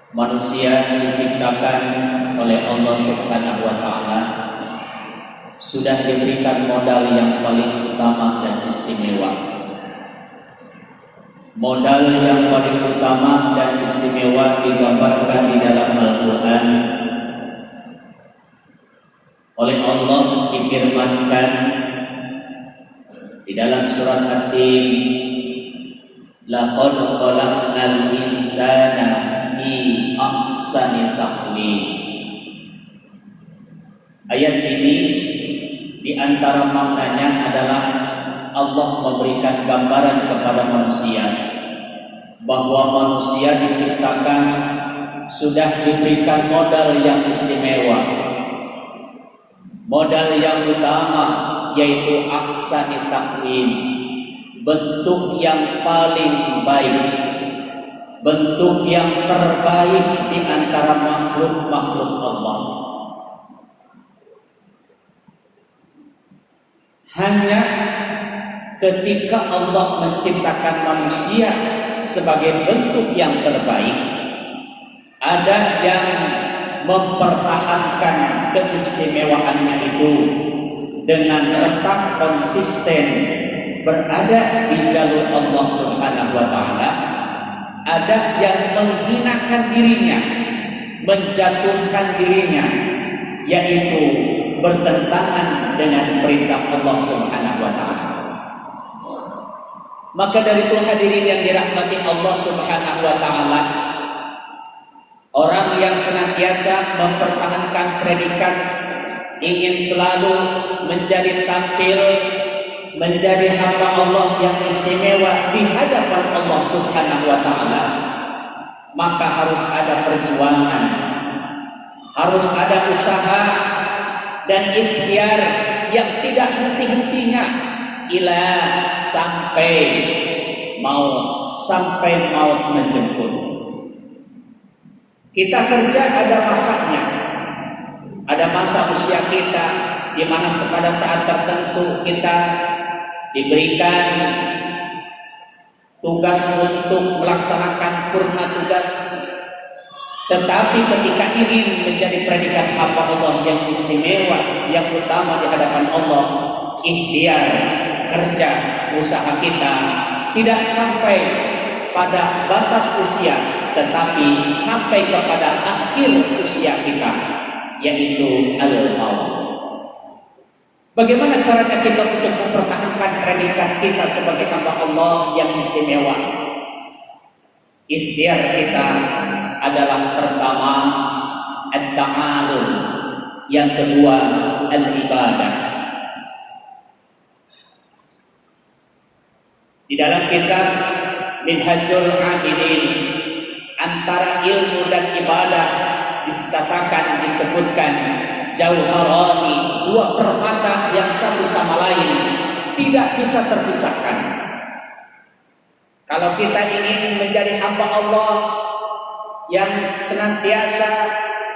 Manusia diciptakan oleh Allah Subhanahu wa Ta'ala, sudah diberikan modal yang paling utama dan istimewa. Modal yang paling utama dan istimewa digambarkan di dalam Al-Quran. Oleh Allah difirmankan di dalam surat At-Tin, laqad khalaqnal insana fi ahsani taqwim. Ayat ini di antara maknanya adalah Allah memberikan gambaran kepada manusia bahwa manusia diciptakan sudah diberikan modal yang istimewa, modal yang utama, yaitu ahsani taqwim, bentuk yang paling baik, bentuk yang terbaik di antara makhluk-makhluk Allah. Hanya ketika Allah menciptakan manusia sebagai bentuk yang terbaik, ada yang mempertahankan keistimewaannya itu dengan tetap konsisten berada di jalur Allah Subhanahu wa Ta'ala. Ada yang menghinakan dirinya, menjatuhkan dirinya, yaitu bertentangan dengan perintah Allah Subhanahu wa Ta'ala. Maka dari itu hadirin yang dirahmati Allah Subhanahu wa Ta'ala, orang yang senantiasa mempertahankan predikat ingin selalu menjadi tampil, menjadi hamba Allah yang istimewa di hadapan Allah Subhanahu wa Ta'ala, maka harus ada perjuangan, harus ada usaha dan ikhtiar yang tidak henti-hentinya ila sampai maut menjemput. Kita kerja ada masanya, ada masa usia kita di mana pada saat tertentu kita diberikan tugas untuk melaksanakan purna tugas. Tetapi ketika ingin menjadi predikat hamba Allah yang istimewa, yang utama di hadapan Allah, ikhtiar, kerja, usaha kita tidak sampai pada batas usia, tetapi sampai kepada akhir usia kita, yaitu al-maut. Bagaimana caranya kita untuk mempertahankan predikat kita sebagai hamba Allah yang istimewa? Ikhtiar kita adalah pertama at-ta'alum, yang kedua al-ibadah. Di dalam kitab Minhajul Abidin, antara ilmu dan ibadah disebutkan jauharani, dua permata yang satu sama lain tidak bisa terpisahkan. Kalau kita ingin menjadi hamba Allah yang senantiasa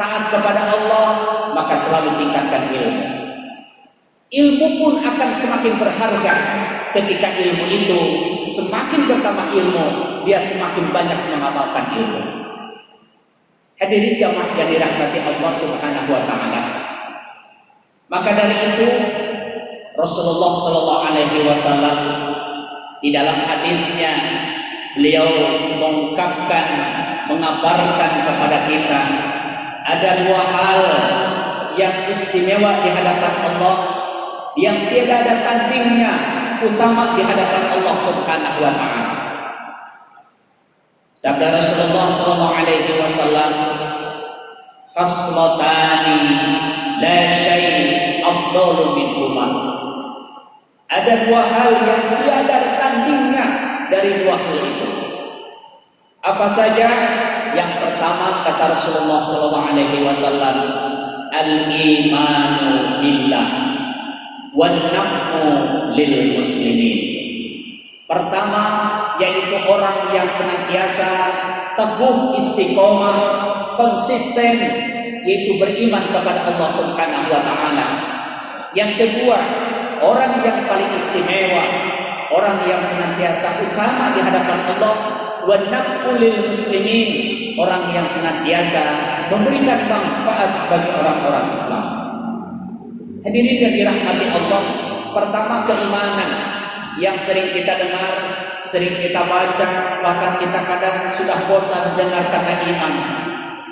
taat kepada Allah, maka selalu tingkatkan ilmu. Ilmu pun akan semakin berharga ketika ilmu itu semakin bertambah ilmu, dia semakin banyak mengamalkan ilmu. Hadirin jamaah yang dirahmati Allah Subhanahu wa Ta'ala. Maka dari itu Rasulullah Shallallahu Alaihi Wasallam di dalam hadisnya beliau mengungkapkan, mengabarkan kepada kita ada dua hal yang istimewa di hadapan Allah, yang tidak ada tandingnya, utama di hadapan Allah Subhanahu wa Ta'ala. Sabda Rasulullah Sallallahu Alaihi Wasallam, khaslatani la syai' afdalu minhuma. Ada dua hal yang tiada ada tandingnya dari dua hal itu. Apa saja? Yang pertama kata Rasulullah Sallallahu Alaihi Wasallam, al-imanu billah wan naf'u lil muslimin. Pertama, yaitu orang yang senantiasa teguh, istiqomah, konsisten, yaitu beriman kepada Allah Subhanahu wa Ta'ala. Yang kedua, orang yang paling istimewa, orang yang senantiasa utama di hadapan Allah, wa naqulil muslimin, orang yang senantiasa memberikan manfaat bagi orang-orang Islam. Hadirin yang dirahmati Allah, pertama keimanan yang sering kita dengar, sering kita baca, bahkan kita kadang sudah bosan dengar kata iman.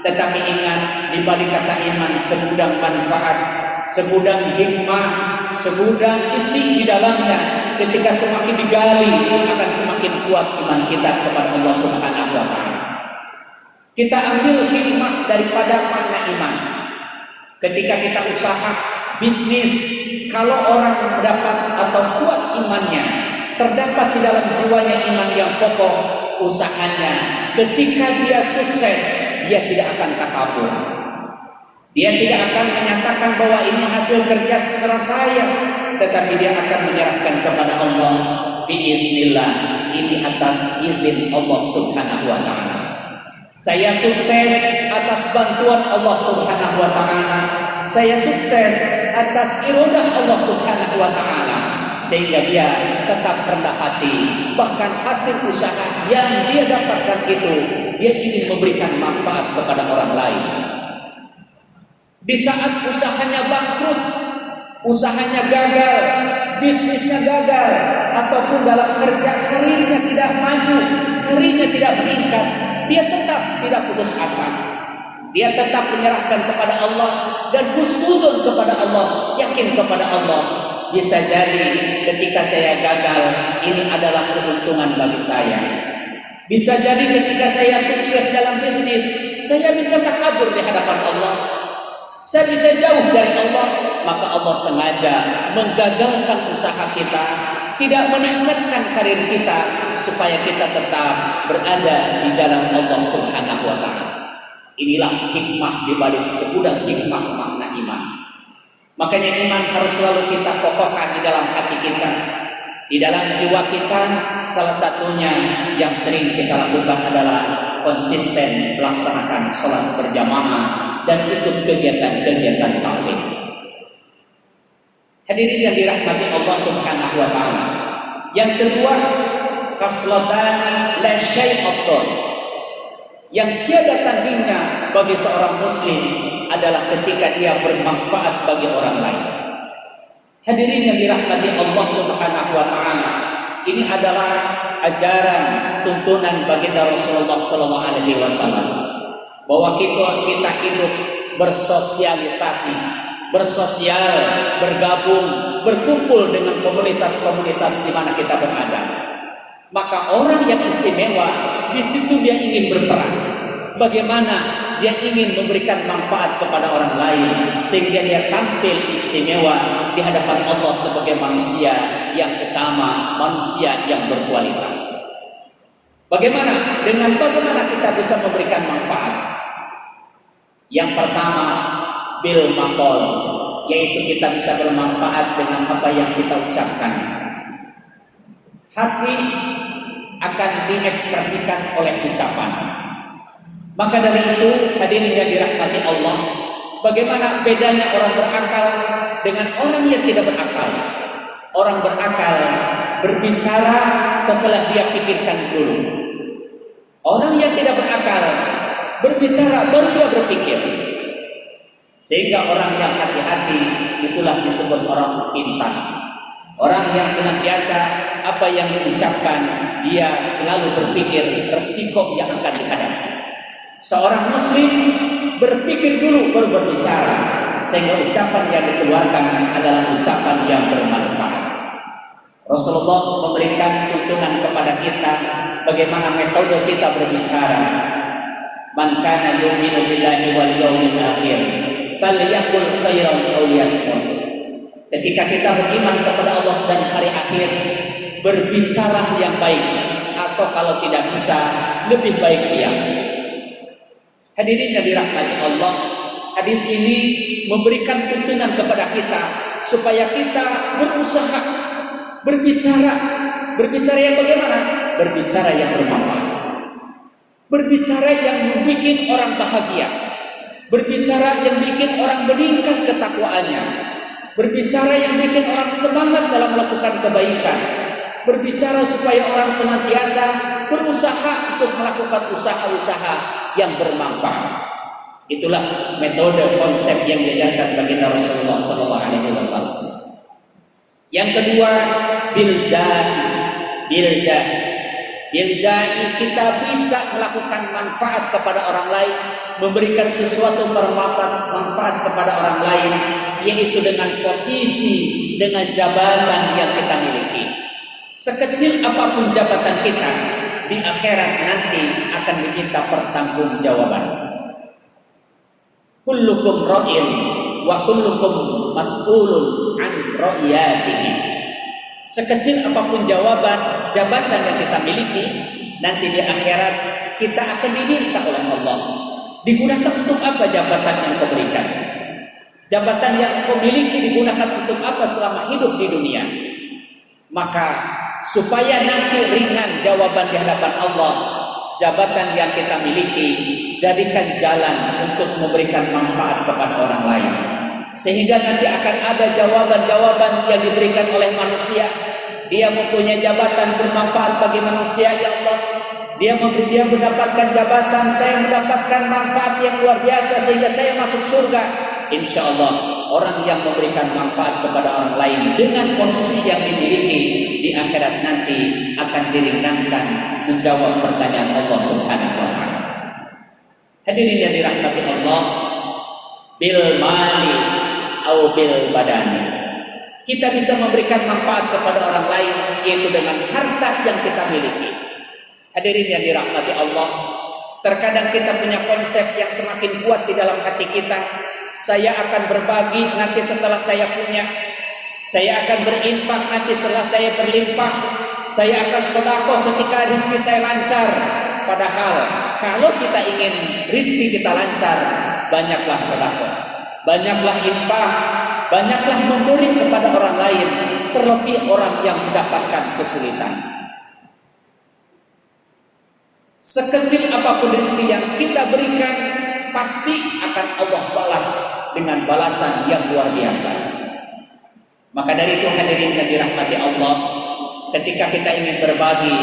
Tetapi ingat, di balik kata iman segudang manfaat, segudang hikmah, segudang isi di dalamnya. Ketika semakin digali, akan semakin kuat iman kita kepada Allah Subhanahu wa Ta'ala. Kita ambil hikmah daripada makna iman. Ketika kita usaha bisnis, kalau orang mendapat atau kuat imannya, terdapat di dalam jiwanya iman yang kokoh, usahanya, ketika dia sukses, dia tidak akan takabur. Dia tidak akan menyatakan bahwa ini hasil kerja keras saya, tetapi dia akan menyerahkan kepada Allah. Biidznillah, ini atas izin Allah Subhanahu wa Ta'ala. Saya sukses atas bantuan Allah Subhanahu wa Ta'ala. Saya sukses atas iradah Allah Subhanahu wa Ta'ala. Sehingga dia tetap rendah hati. Bahkan hasil usaha yang dia dapatkan itu, dia ingin memberikan manfaat kepada orang lain. Di saat usahanya bangkrut, usahanya gagal, bisnisnya gagal, ataupun dalam kerja karirnya tidak maju, karirnya tidak meningkat, dia tetap tidak putus asa. Dia tetap menyerahkan kepada Allah dan husnuzon kepada Allah, yakin kepada Allah. Bisa jadi ketika saya gagal, ini adalah keuntungan bagi saya. Bisa jadi ketika saya sukses dalam bisnis, saya bisa takabur di hadapan Allah. Saya bisa jauh dari Allah, maka Allah sengaja menggagalkan usaha kita, tidak meningkatkan karir kita, supaya kita tetap berada di jalan Allah Subhanahu wa Ta'ala. Inilah hikmah di balik segudang hikmah makna iman. Makanya iman harus selalu kita kokohkan di dalam hati kita, di dalam jiwa kita. Salah satunya yang sering kita lakukan adalah konsisten melaksanakan sholat berjamaah dan ikut kegiatan-kegiatan taklim. Hadirin yang dirahmati Allah Subhanahu wa Ta'ala. Yang kedua, khaslatani la syai'atun, yang tiada tandingnya bagi seorang muslim adalah ketika dia bermanfaat bagi orang lain. Hadirin yang dirahmati Allah Subhanahu wa Ta'ala, ini adalah ajaran tuntunan baginda Rasulullah sallallahu alaihi wasallam, bahwa kita hidup bersosialisasi, bersosial, bergabung, berkumpul dengan komunitas-komunitas di mana kita berada. Maka orang yang istimewa di situ dia ingin berperan. Bagaimana dia ingin memberikan manfaat kepada orang lain sehingga dia tampil istimewa di hadapan Allah sebagai manusia yang utama, manusia yang berkualitas. Bagaimana kita bisa memberikan manfaat? Yang pertama, bil maqal, yaitu kita bisa bermanfaat dengan apa yang kita ucapkan. Hati akan diekspresikan oleh ucapan. Maka dari itu, hadirin yang dirahmati Allah, bagaimana bedanya orang berakal dengan orang yang tidak berakal? Orang berakal berbicara setelah dia pikirkan dulu. Orang yang tidak berakal berbicara baru dia berpikir. Sehingga orang yang hati-hati itulah disebut orang pintar. Orang yang senantiasa apa yang diucapkan dia selalu berpikir resiko yang akan dihadapi. Seorang muslim berpikir dulu baru berbicara, sehingga ucapan yang dikeluarkan adalah ucapan yang bermanfaat. Rasulullah memberikan tuntunan kepada kita bagaimana metode kita berbicara. Man kana yu'minu billahi wal yawmil akhir falyaqul khairan aw liyasmut. Ketika kita beriman kepada Allah dan hari akhir, berbicara yang baik, atau kalau tidak bisa lebih baik diam. Hadirin yang dirahmati Allah, hadis ini memberikan tuntunan kepada kita supaya kita berusaha berbicara. Berbicara yang bagaimana? Berbicara yang bermanfaat. Berbicara yang membuat orang bahagia. Berbicara yang bikin orang meningkat ketakwaannya. Berbicara yang bikin orang semangat dalam melakukan kebaikan. Berbicara supaya orang senantiasa berusaha untuk melakukan usaha-usaha yang bermanfaat. Itulah metode konsep yang diajarkan baginda Rasulullah SAW. Yang kedua, biljai kita bisa melakukan manfaat kepada orang lain, memberikan sesuatu manfaat kepada orang lain, yaitu dengan posisi, dengan jabatan yang kita miliki. Sekecil apapun jabatan kita, di akhirat nanti akan diminta pertanggungjawaban. Kullukum ra'in wa kullukum mas'ulun an ra'iyatihi. Sekecil apapun jabatan yang kita miliki, nanti di akhirat kita akan diminta oleh Allah. Digunakan untuk apa jabatan yang kau berikan? Jabatan yang kau miliki digunakan untuk apa selama hidup di dunia? Maka supaya nanti ringan jawaban di hadapan Allah, jabatan yang kita miliki jadikan jalan untuk memberikan manfaat kepada orang lain, sehingga nanti akan ada jawaban-jawaban yang diberikan oleh manusia. Dia mempunyai jabatan bermanfaat bagi manusia, ya Allah. Dia mendapatkan jabatan, saya mendapatkan manfaat yang luar biasa sehingga saya masuk surga. Insya Allah orang yang memberikan manfaat kepada orang lain dengan posisi yang dimiliki di akhirat nanti akan diringankan menjawab pertanyaan Allah Subhanahu wa ta'ala. Hadirin yang dirahmati Allah, bil mali au bil badani. Kita bisa memberikan manfaat kepada orang lain yaitu dengan harta yang kita miliki. Hadirin yang dirahmati Allah, terkadang kita punya konsep yang semakin kuat di dalam hati kita. Saya akan berbagi nanti setelah saya punya. Saya akan berinfak nanti setelah saya berlimpah. Saya akan sedekah ketika rezeki saya lancar. Padahal kalau kita ingin rezeki kita lancar, banyaklah sedekah, banyaklah infak, banyaklah memberi kepada orang lain, terlebih orang yang mendapatkan kesulitan. Sekecil apapun rezeki yang kita berikan, pasti akan Allah balas dengan balasan yang luar biasa. Maka dari itu hadirin yang dirahmati Allah, ketika kita ingin berbagi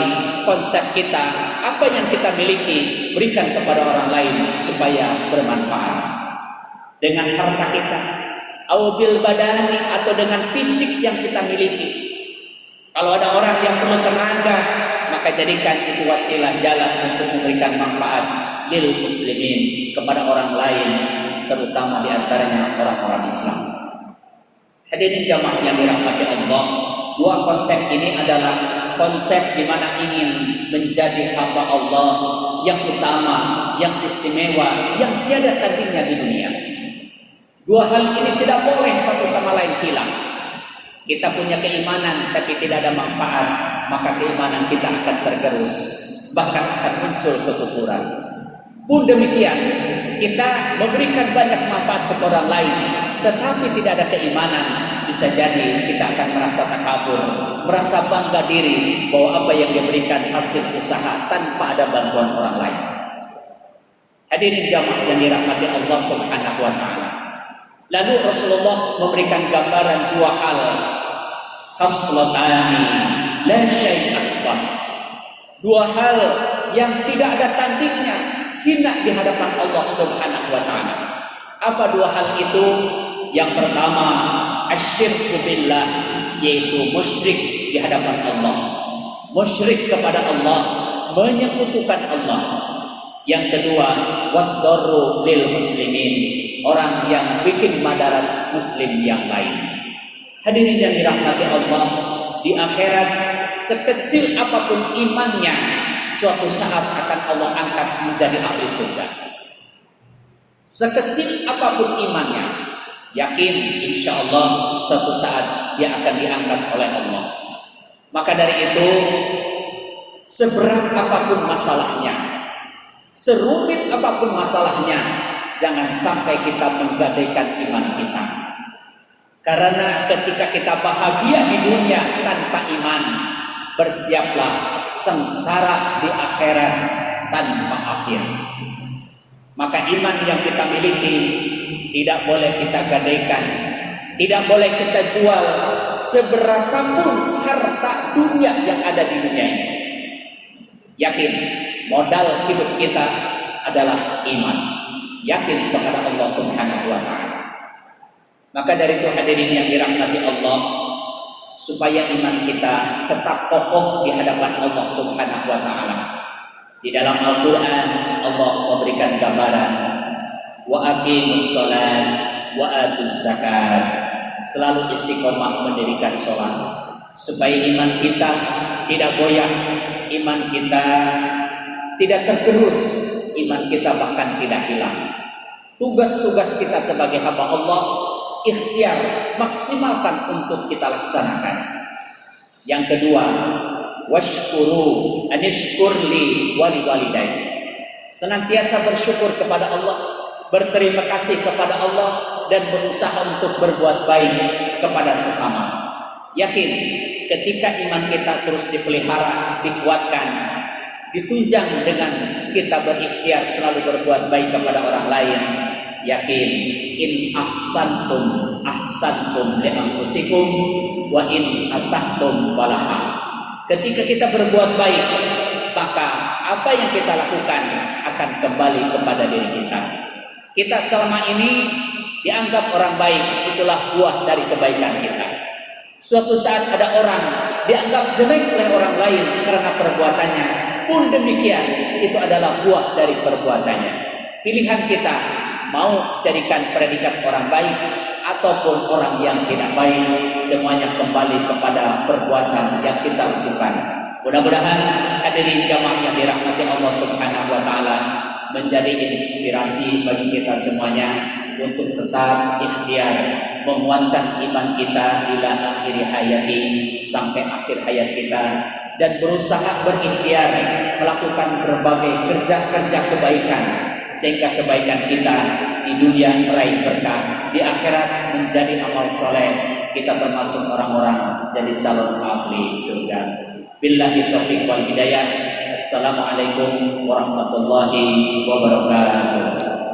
konsep kita, apa yang kita miliki, berikan kepada orang lain supaya bermanfaat. Dengan harta kita, au bil badani, atau dengan fisik yang kita miliki. Kalau ada orang yang perlu tenaga, maka jadikan itu wasilah jalan untuk memberikan manfaat lil muslimin kepada orang lain, terutama di antaranya orang-orang Islam. Hadirin jamaah yang dirahmati Allah, dua konsep ini adalah konsep di mana ingin menjadi hamba Allah yang utama, yang istimewa, yang tiada tandingnya di dunia. Dua hal ini tidak boleh satu sama lain hilang. Kita punya keimanan tapi tidak ada manfaat, maka keimanan kita akan tergerus, bahkan akan muncul kekufuran. Pun demikian, kita memberikan banyak manfaat kepada orang lain, tetapi tidak ada keimanan, bisa jadi kita akan merasa takabur, merasa bangga diri bahwa apa yang diberikan hasil usaha tanpa ada bantuan orang lain. Hadirin jamaah yang dirahmati Allah Subhanahu wa ta'ala. Lalu Rasulullah memberikan gambaran dua hal, khaslatani la syai'ah bas. Dua hal yang tidak ada tandingnya, hina di hadapan Allah Subhanahu wa ta'ala. Apa dua hal itu? Yang pertama, asyirku billah, yaitu musyrik di hadapan Allah. Musyrik kepada Allah, menyekutukan Allah. Yang kedua, wad-darru lil muslimin, orang yang bikin madarat muslim yang lain. Hadirin yang dirahmati Allah, di akhirat sekecil apapun imannya, suatu saat akan Allah angkat menjadi ahli surga. Sekecil apapun imannya, yakin insya Allah suatu saat dia akan diangkat oleh Allah. Maka dari itu, seberat apapun masalahnya, serumit apapun masalahnya, jangan sampai kita menggadaikan iman kita. Karena ketika kita bahagia di dunia tanpa iman, bersiaplah sengsara di akhirat tanpa akhir. Maka iman yang kita miliki tidak boleh kita gadaikan, tidak boleh kita jual seberapapun harta dunia yang ada di dunia ini. Yakin modal hidup kita adalah iman, yakin kepada Allah Subhanahu wa taala. Maka dari itu hadirin yang dirahmati Allah, supaya iman kita tetap kokoh di hadapan Allah Subhanahu wa taala. Di dalam Al-Qur'an Allah memberikan gambaran wa aqimus shalat wa atuz zakat. Selalu istiqomah mendirikan sholat supaya iman kita tidak goyah, iman kita tidak tergerus, iman kita bahkan tidak hilang. Tugas-tugas kita sebagai hamba Allah ikhtiar maksimalkan untuk kita laksanakan. Yang kedua, washkuru anishkurli wali walidayya. Senantiasa bersyukur kepada Allah, berterima kasih kepada Allah, dan berusaha untuk berbuat baik kepada sesama. Yakin ketika iman kita terus dipelihara, dikuatkan, ditunjang dengan kita berikhtiar selalu berbuat baik kepada orang lain, yakin in ahsantum ahsantum li anfusikum wa in asahtum falaha. Ketika kita berbuat baik, maka apa yang kita lakukan akan kembali kepada diri kita. Kita selama ini dianggap orang baik, itulah buah dari kebaikan kita. Suatu saat ada orang dianggap jelek oleh orang lain karena perbuatannya, pun demikian itu adalah buah dari perbuatannya. Pilihan kita mau jadikan predikat orang baik ataupun orang yang tidak baik, semuanya kembali kepada perbuatan yang kita lakukan. Mudah-mudahan hadirin jamaah yang dirahmati Allah Subhanahu wa taala menjadi inspirasi bagi kita semuanya untuk tetap ikhtiar menguatkan iman kita ila akhir hayati, sampai akhir hayat kita, dan berusaha berikhtiar melakukan berbagai kerja-kerja kebaikan sehingga kebaikan kita di dunia meraih berkah, di akhirat menjadi amal soleh, kita termasuk orang-orang jadi calon ahli surga. Billahi taufiq wal hidayah. Assalamualaikum warahmatullahi wabarakatuh.